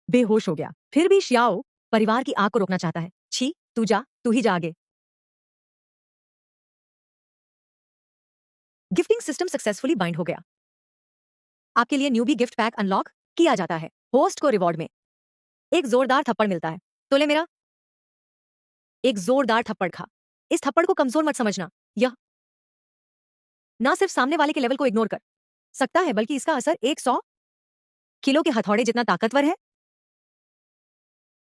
बेहोश हो गया। फिर भी शियाओ परिवार की आग को रोकना चाहता है। छी, तू जा, तू ही जा आगे। गिफ्टिंग सिस्टम सक्सेसफुली बाइंड हो गया। आपके लिए न्यूबी गिफ्ट पैक अनलॉक किया जाता है। होस्ट को रिवॉर्ड में एक जोरदार थप्पड़ मिलता है। तो ले मेरा एक जोरदार थप्पड़ खा। इस थप्पड़ को कमजोर मत समझना। यह ना सिर्फ सामने वाले के लेवल को इग्नोर कर सकता है, बल्कि इसका असर 100 किलो के हथौड़े जितना ताकतवर है।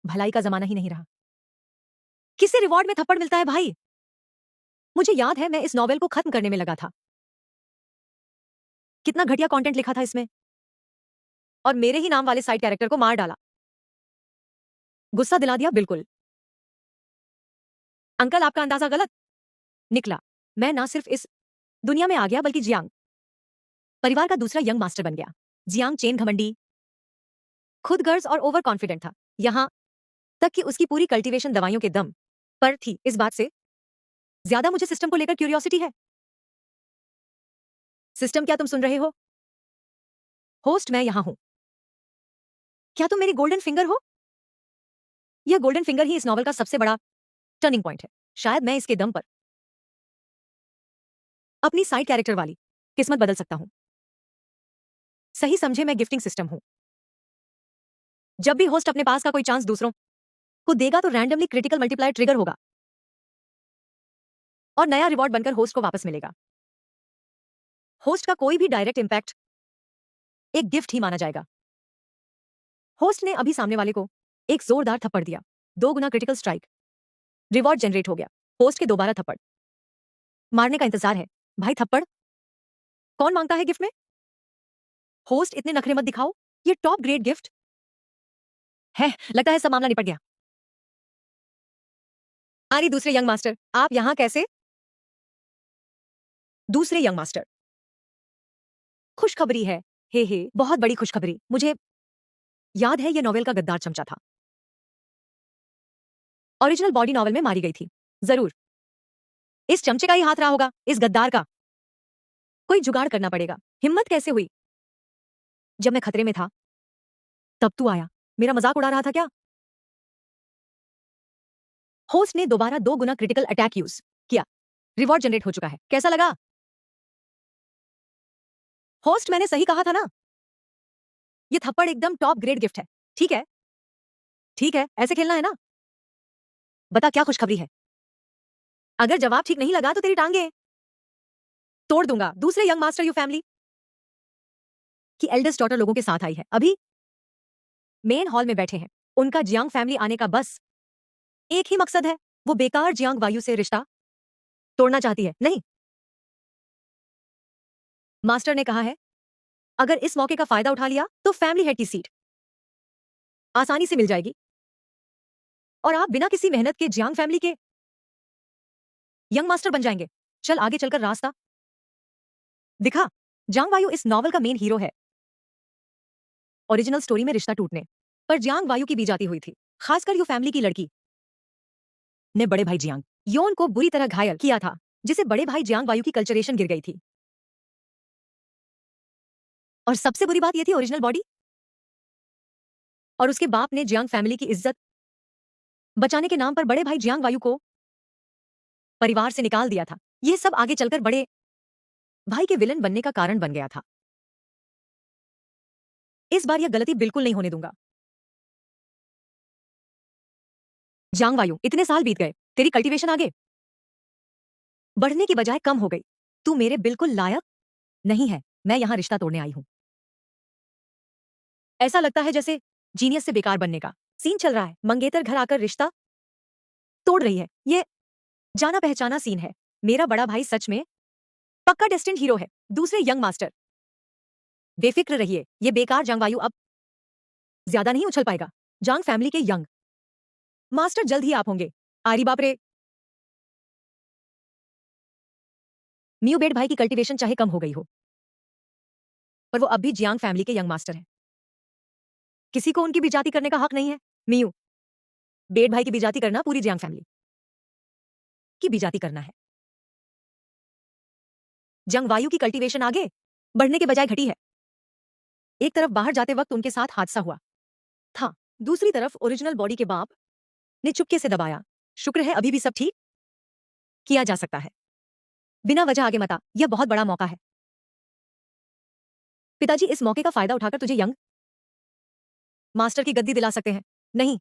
भलाई का जमाना ही नहीं रहा। किससे रिवॉर्ड में थप्पड़ मिलता है भाई? मुझे याद है मैं इस नॉवेल को खत्म करने में लगा था। कितना घटिया कंटेंट लिखा था इसमें, और मेरे ही नाम वाले साइड कैरेक्टर को मार डाला। गुस्सा दिला दिया बिल्कुल। अंकल, आपका अंदाजा गलत निकला। मैं ना सिर्फ इस दुनिया में आ गया, बल्कि जियांग परिवार का दूसरा यंग मास्टर बन गया। जियांग चेन घमंडी, खुद गर्ज और ओवर कॉन्फिडेंट था। यहां तक कि उसकी पूरी कल्टीवेशन दवाइयों के दम पर थी। इस बात से ज्यादा मुझे सिस्टम को लेकर क्यूरियोसिटी है। सिस्टम, क्या तुम सुन रहे हो? होस्ट, मैं यहां हूं। क्या तुम मेरी गोल्डन फिंगर हो? यह गोल्डन फिंगर ही इस नॉवल का सबसे बड़ा टर्निंग पॉइंट है। शायद मैं इसके दम पर अपनी साइड कैरेक्टर वाली किस्मत बदल सकता हूं। सही समझे, मैं गिफ्टिंग सिस्टम हूं। जब भी होस्ट अपने पास का कोई चांस दूसरों को देगा, तो रैंडमली क्रिटिकल मल्टीप्लायर ट्रिगर होगा और नया रिवॉर्ड बनकर होस्ट को वापस मिलेगा। होस्ट का कोई भी डायरेक्ट इंपैक्ट एक गिफ्ट ही माना जाएगा। होस्ट ने अभी सामने वाले को एक जोरदार थप्पड़ दिया। 2 गुना क्रिटिकल स्ट्राइक। रिवॉर्ड जनरेट हो गया। होस्ट के दोबारा थप्पड़ मारने का इंतजार है। भाई, थप्पड़ कौन मांगता है गिफ्ट में? होस्ट, इतने नखरे मत दिखाओ। ये टॉप ग्रेड गिफ्ट है। लगता है सब मामला निपट गया। अरे दूसरे यंग मास्टर, आप यहां कैसे? दूसरे यंग मास्टर, खुशखबरी है। हे, बहुत बड़ी खुशखबरी। मुझे याद है, यह नॉवेल का गद्दार चमचा था। ओरिजिनल बॉडी नॉवेल में मारी गई थी। जरूर इस चमचे का ही हाथ रहा होगा, इस गद्दार का। कोई जुगाड़ करना पड़ेगा। हिम्मत कैसे हुई? जब मैं खतरे में था तब तू आया। मेरा मजाक उड़ा रहा था क्या? होस्ट ने दोबारा 2 गुना क्रिटिकल अटैक यूज किया। रिवॉर्ड जनरेट हो चुका है। कैसा लगा? होस्ट, मैंने सही कहा था ना? ये थप्पड़ एकदम टॉप ग्रेड गिफ्ट है। ठीक है, ठीक है, ऐसे खेलना है ना? बता, क्या खुशखबरी है? अगर जवाब ठीक नहीं लगा तो तेरी टांगे तोड़ दूंगा। दूसरे यंग मास्टर, यू फैमिली की एल्डेस्ट डॉटर लोगों के साथ आई है। अभी मेन हॉल में बैठे हैं। उनका जियांग फैमिली आने का बस एक ही मकसद है। वो बेकार जियांग वायु से रिश्ता तोड़ना चाहती है। नहीं, मास्टर ने कहा है, अगर इस मौके का फायदा उठा लिया तो फैमिली हेड की सीट आसानी से मिल जाएगी और आप बिना किसी मेहनत के जियांग फैमिली के यंग मास्टर बन जाएंगे। चल आगे चलकर रास्ता दिखा। जियांग वायु इस नॉवल का मेन हीरो है। ओरिजिनल स्टोरी में रिश्ता टूटने पर जियांग वायु की बीजाती हुई थी। खासकर यू फैमिली की लड़की ने बड़े भाई जियांग योन को बुरी तरह घायल किया था, जिसे बड़े भाई जियांग वायु की कल्चरेशन गिर गई थी। और सबसे बुरी बात यह थी, ओरिजिनल बॉडी और उसके बाप ने जियांग फैमिली की इज्जत बचाने के नाम पर बड़े भाई जियांग वायु को परिवार से निकाल दिया था। यह सब आगे चलकर बड़े भाई के विलन बनने का कारण बन गया था। इस बार यह गलती बिल्कुल नहीं होने दूंगा। जियांग वायु, इतने साल बीत गए, तेरी कल्टीवेशन आगे बढ़ने की बजाय कम हो गई। तू मेरे बिल्कुल लायक नहीं है। मैं यहां रिश्ता तोड़ने आई हूं। ऐसा लगता है जैसे जीनियस से बेकार बनने का सीन चल रहा है। मंगेतर घर आकर रिश्ता तोड़ रही है। ये जाना पहचाना सीन है। मेरा बड़ा भाई सच में पक्का डेस्टिन्ड हीरो है। दूसरे यंग मास्टर, बेफिक्र रहिए। ये बेकार जंग वायु अब ज्यादा नहीं उछल पाएगा। जांग फैमिली के यंग मास्टर जल्द ही आप होंगे। आरी बाप रे। न्यू बेड भाई की कल्टीवेशन चाहे कम हो गई हो, पर वो अब भी जियांग फैमिली के यंग मास्टर हैं। किसी को उनकी बेइज्जती करने का हक नहीं है। मियू बेड भाई की बेइज्जती करना पूरी जियांग फैमिली की बेइज्जती करना है। जंग वायु की कल्टीवेशन आगे बढ़ने के बजाय घटी है। एक तरफ बाहर जाते वक्त उनके साथ हादसा हुआ, था। दूसरी तरफ ओरिजिनल बॉडी के बाप ने चुपके से दबाया। शुक्र है अभी भी सब ठीक किया जा सकता है। बिना वजह आगे मत आ, यह बहुत बड़ा मौका है। पिताजी इस मौके का फायदा उठाकर तुझे यंग मास्टर की गद्दी दिला सकते हैं। नहीं,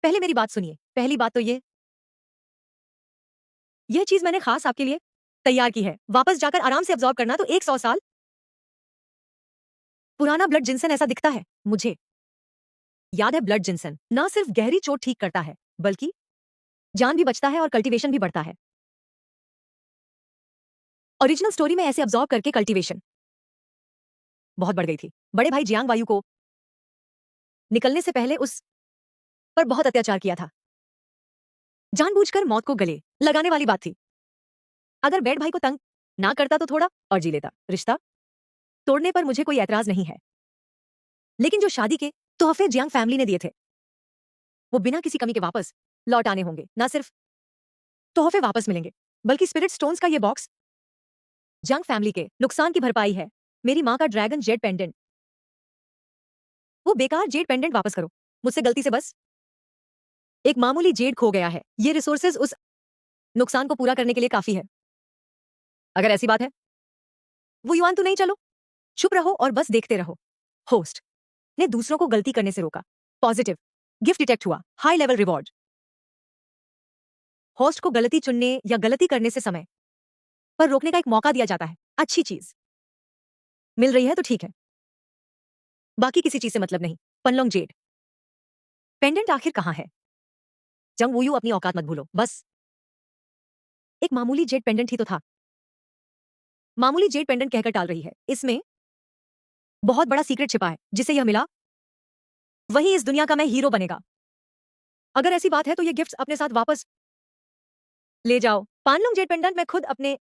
पहले मेरी बात सुनिए। पहली बात तो यह चीज मैंने खास आपके लिए तैयार की है। वापस जाकर आराम से अब्सॉर्ब करना। तो 100 साल पुराना ब्लड जिनसन ऐसा दिखता है मुझे। याद है ब्लड जिनसन ना सिर्फ गहरी चोट ठीक करता है बल्कि जान भी बचता है और कल्टीवेशन भी बढ़ता है। ओरिजिनल स्टोरी में ऐसे अब्सॉर्ब करके कल्टीवेशन बहुत बढ़ गई थी। बड़े भाई जियांग वायु को निकलने से पहले उस पर बहुत अत्याचार किया था। जानबूझकर मौत को गले लगाने वाली बात थी। अगर बेड भाई को तंग ना करता तो थोड़ा और जी लेता। रिश्ता तोड़ने पर मुझे कोई ऐतराज नहीं है, लेकिन जो शादी के तोहफे जियांग फैमिली ने दिए थे वो बिना किसी कमी के वापस लौट आने होंगे। ना सिर्फ तोहफे वापस मिलेंगे बल्कि स्पिरिट स्टोन्स का ये बॉक्स जियांग फैमिली के नुकसान की भरपाई है। मेरी माँ का ड्रैगन जेड पेंडेंट, वो बेकार जेड पेंडेंट वापस करो। मुझसे गलती से बस एक मामूली जेड खो गया है। ये रिसोर्सेज उस नुकसान को पूरा करने के लिए काफी है। अगर ऐसी बात है वो युआन तो नहीं, चलो चुप रहो और बस देखते रहो। होस्ट ने दूसरों को गलती करने से रोका। पॉजिटिव गिफ्ट डिटेक्ट हुआ। High level reward. होस्ट को गलती चुनने या गलती करने से समय पर रोकने का एक मौका दिया जाता है। अच्छी चीज मिल रही है तो ठीक है, बाकी किसी चीज से मतलब नहीं। पनलोंग जेड पेंडेंट आखिर कहां है? जंग वूयू अपनी औकात मत भूलो। बस एक मामूली जेड पेंडेंट ही तो था। मामूली जेड पेंडेंट कहकर टाल रही है। इसमें बहुत बड़ा सीक्रेट छिपा है। जिसे यह मिला वही इस दुनिया का मैं हीरो बनेगा। अगर ऐसी बात है तो ये गिफ्ट्स अपने साथ वापस ले जाओ। पानलोंग जेड पेंडेंट मैं खुद अपने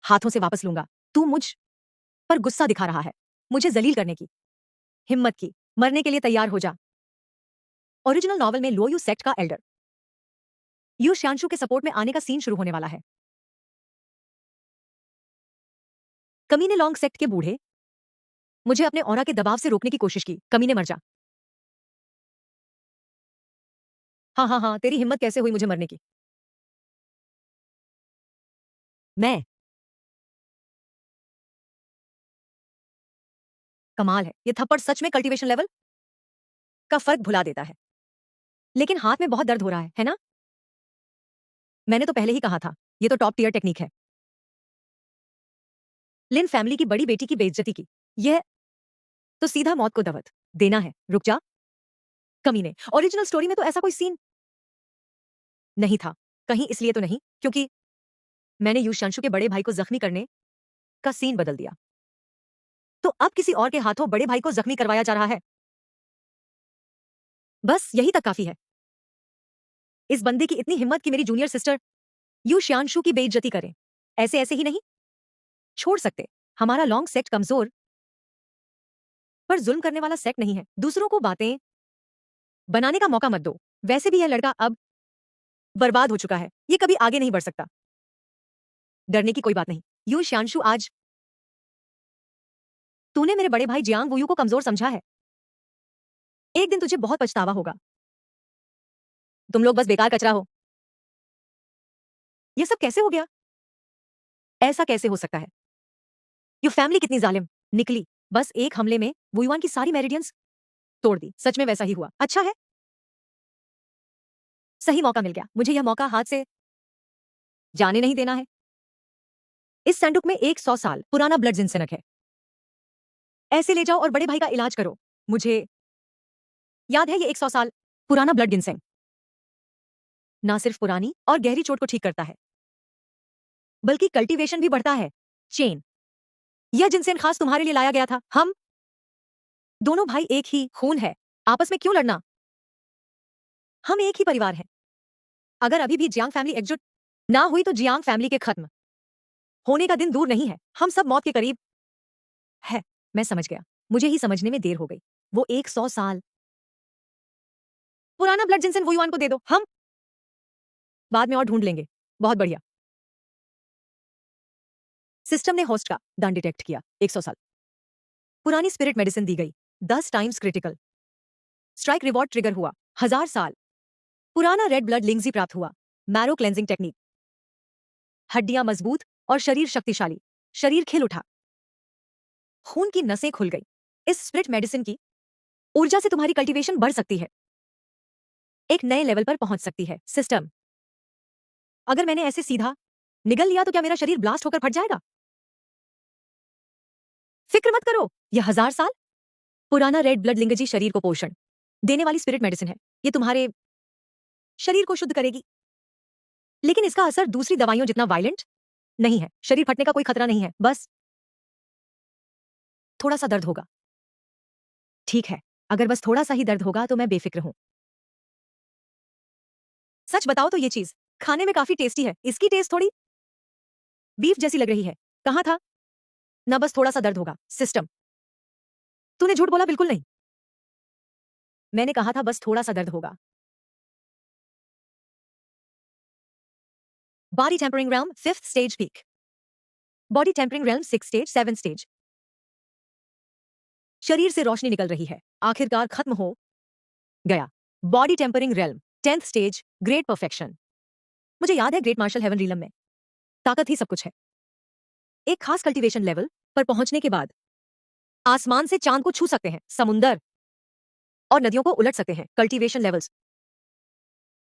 हाथों से वापस लूंगा। तू मुझ पर गुस्सा दिखा रहा है, मुझे जलील करने की हिम्मत की। मरने के लिए तैयार हो जा। ओरिजिनल नॉवल में लोयू सेक्ट का एल्डर यू श्यांशु के सपोर्ट में आने का सीन शुरू होने वाला है। कमीने लॉन्ग सेक्ट के बूढ़े मुझे अपने ऑरा के दबाव से रोकने की कोशिश की। कमीने मर जा। हाँ हाँ हाँ, तेरी हिम्मत कैसे हुई मुझे मरने की? मैं कमाल है। ये थप्पड़ सच में कल्टीवेशन लेवल का फर्क भुला देता है। लेकिन हाथ में बहुत दर्द हो रहा है ना? मैंने तो पहले ही कहा था, ये तो टॉप टियर टेक्निक है। लिन फैमिली की बड़ी बेटी की बेइज्जती की। यह तो सीधा मौत को दवत देना है। रुक जा कमीने। ओरिजिनल स्टोरी में तो ऐसा कोई सीन नहीं था। कहीं इसलिए तो नहीं क्योंकि मैंने यू शंशु के बड़े भाई को जख्मी करने का सीन बदल दिया। तो अब किसी और के हाथों बड़े भाई को जख्मी करवाया जा रहा है। बस यही तक काफी है। इस बंदे की इतनी हिम्मत कि मेरी जूनियर सिस्टर यू श्यांशु की बेइज्जती करे। ऐसे ऐसे ही नहीं छोड़ सकते। हमारा लॉन्ग सेक्ट कमजोर पर जुल्म करने वाला सेक्ट नहीं है। दूसरों को बातें बनाने का मौका मत दो। वैसे भी यह लड़का अब बर्बाद हो चुका है। ये कभी आगे नहीं बढ़ सकता। डरने की कोई बात नहीं। यू श्यांशु, आज तूने मेरे बड़े भाई जियांग वुयू को कमजोर समझा है। एक दिन तुझे बहुत पछतावा होगा। तुम लोग बस बेकार कचरा हो। ये सब कैसे हो गया? ऐसा कैसे हो सकता है? ये फैमिली कितनी जालिम निकली। बस एक हमले में वुयुआन की सारी मेरिडियंस तोड़ दी। सच में वैसा ही हुआ। अच्छा है, सही मौका मिल गया। मुझे यह मौका हाथ से जाने नहीं देना है। इस सैंडुक में 100 साल पुराना ब्लड जिनसेनक है। ऐसे ले जाओ और बड़े भाई का इलाज करो। मुझे याद है ये 100 साल पुराना ब्लड गिनसेंग ना सिर्फ पुरानी और गहरी चोट को ठीक करता है बल्कि कल्टीवेशन भी बढ़ता है। चेन, यह जिनसेन खास तुम्हारे लिए लाया गया था। हम दोनों भाई एक ही खून है। आपस में क्यों लड़ना? हम एक ही परिवार हैं। अगर अभी भी जियांग फैमिली एकजुट ना हुई तो जियांग फैमिली के खत्म होने का दिन दूर नहीं है। हम सब मौत के करीब है। मैं समझ गया। मुझे ही समझने में देर हो गई। वो 100 साल पुराना ब्लड जिनसेन वुयुआन को दे दो। हम बाद में और ढूंढ लेंगे। बहुत बढ़िया। सिस्टम ने होस्ट का दान डिटेक्ट किया। 100 साल पुरानी स्पिरिट मेडिसिन दी गई। 10 times critical. Strike reward trigger हुआ। 1000 साल पुराना रेड ब्लड लिंक्सी प्राप्त हुआ। Marrow cleansing technique. हड्डियां मजबूत और शरीर शक्तिशाली। शरीर खिल उठा। खून की नसें खुल गई। इस स्प्रिट मेडिसिन की ऊर्जा से तुम्हारी कल्टीवेशन बढ़ सकती है, एक नए लेवल पर पहुंच सकती है। सिस्टम, अगर मैंने ऐसे सीधा निगल लिया तो क्या मेरा शरीर ब्लास्ट होकर फट जाएगा? फिक्र मत करो, यह 1000 साल पुराना रेड ब्लड लिंगजी शरीर को पोषण देने वाली स्पिरिट मेडिसिन है। ये तुम्हारे शरीर को शुद्ध करेगी, लेकिन इसका असर दूसरी दवाइयों जितना वायलेंट नहीं है। शरीर फटने का कोई खतरा नहीं है, बस थोड़ा सा दर्द होगा। ठीक है, अगर बस थोड़ा सा ही दर्द होगा तो मैं बेफिक्र हूं। सच बताओ तो ये चीज खाने में काफी टेस्टी है। इसकी टेस्ट थोड़ी बीफ जैसी लग रही है। कहां था ना, बस थोड़ा सा दर्द होगा। सिस्टम, तूने झूठ बोला बिल्कुल नहीं। मैंने कहा था बस थोड़ा सा दर्द होगा। Body tempering realm 5th stage peak. Body tempering realm 6th stage 7th stage. शरीर से रोशनी निकल रही है, आखिरकार खत्म हो गया। Body tempering realm 10th stage great perfection. मुझे याद है ग्रेट मार्शल हेवन रीलम में ताकत ही सब कुछ है। एक खास कल्टीवेशन लेवल पर पहुंचने के बाद आसमान से चांद को छू सकते हैं, समुंदर और नदियों को उलट सकते हैं। कल्टीवेशन लेवल्स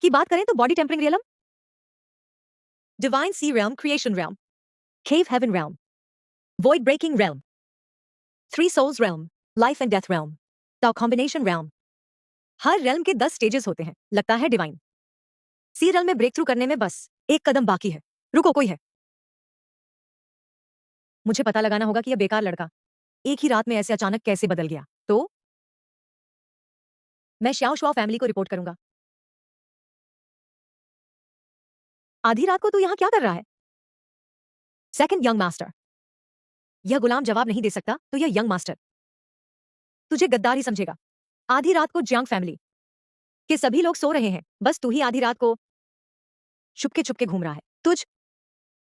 की बात करें तो body tempering realm, divine sea realm, creation realm, cave heaven realm, void breaking realm, three souls realm, life and death realm, the combination realm। हर realm के 10 स्टेजेस होते हैं। लगता है डिवाइन सी realm में ब्रेक थ्रू करने में बस एक कदम बाकी है। रुको, कोई है। मुझे पता लगाना होगा कि यह बेकार लड़का एक ही रात में ऐसे अचानक कैसे बदल गया। तो मैं श्याओ शुआ फैमिली को रिपोर्ट करूंगा। आधी रात को तू यहां क्या कर रहा है? Second young master. यह गुलाम जवाब नहीं दे सकता तो यह यंग मास्टर तुझे गद्दार ही समझेगा। आधी रात को जियांग फैमिली के सभी लोग सो रहे हैं, बस तू ही आधी रात को छुपके छुपके घूम रहा है। तुझ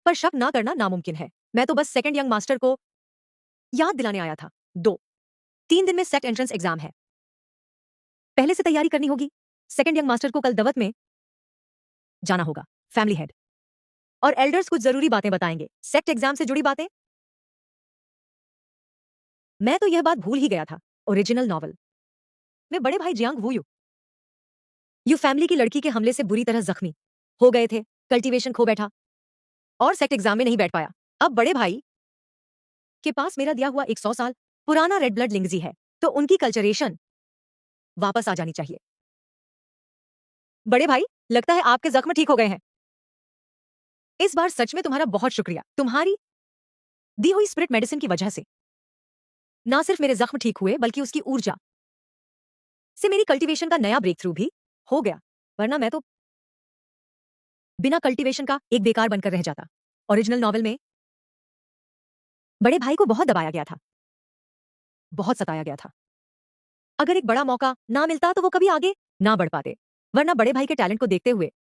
पर शक ना करना नामुमकिन है। मैं तो बस सेकंड यंग मास्टर को याद दिलाने आया था। 2-3 दिन में सेट एंट्रेंस एग्जाम है, पहले से तैयारी करनी होगी। सेकंड यंग मास्टर को कल दवत में जाना होगा। फैमिली हेड और एल्डर्स कुछ जरूरी बातें बताएंगे, सेट एग्जाम से जुड़ी बातें। मैं तो यह बात भूल ही गया था। ओरिजिनल नॉवल में बड़े भाई जियांग वू यू फैमिली की लड़की के हमले से बुरी तरह जख्मी हो गए थे, कल्टीवेशन खो बैठा और सेट एग्जाम में नहीं बैठ पाया। अब बड़े भाई के पास मेरा दिया हुआ एक 100 साल पुराना रेड ब्लड लिंगजी है, तो उनकी कल्चरेशन वापस आ जानी चाहिए। बड़े भाई, लगता है आपके जख्म ठीक हो गए हैं। इस बार सच में तुम्हारा बहुत शुक्रिया। तुम्हारी दी हुई स्पिरिट मेडिसिन की वजह से ना सिर्फ मेरे जख्म ठीक हुए, बल्कि उसकी ऊर्जा से मेरी कल्टीवेशन का नया ब्रेक थ्रू भी हो गया, वरना मैं तो बिना कल्टीवेशन का एक बेकार बनकर रह जाता। ओरिजिनल नॉवल में बड़े भाई को बहुत दबाया गया था, बहुत सताया गया था। अगर एक बड़ा मौका ना मिलता तो वो कभी आगे ना बढ़ पाते, वरना बड़े भाई के टैलेंट को देखते हुए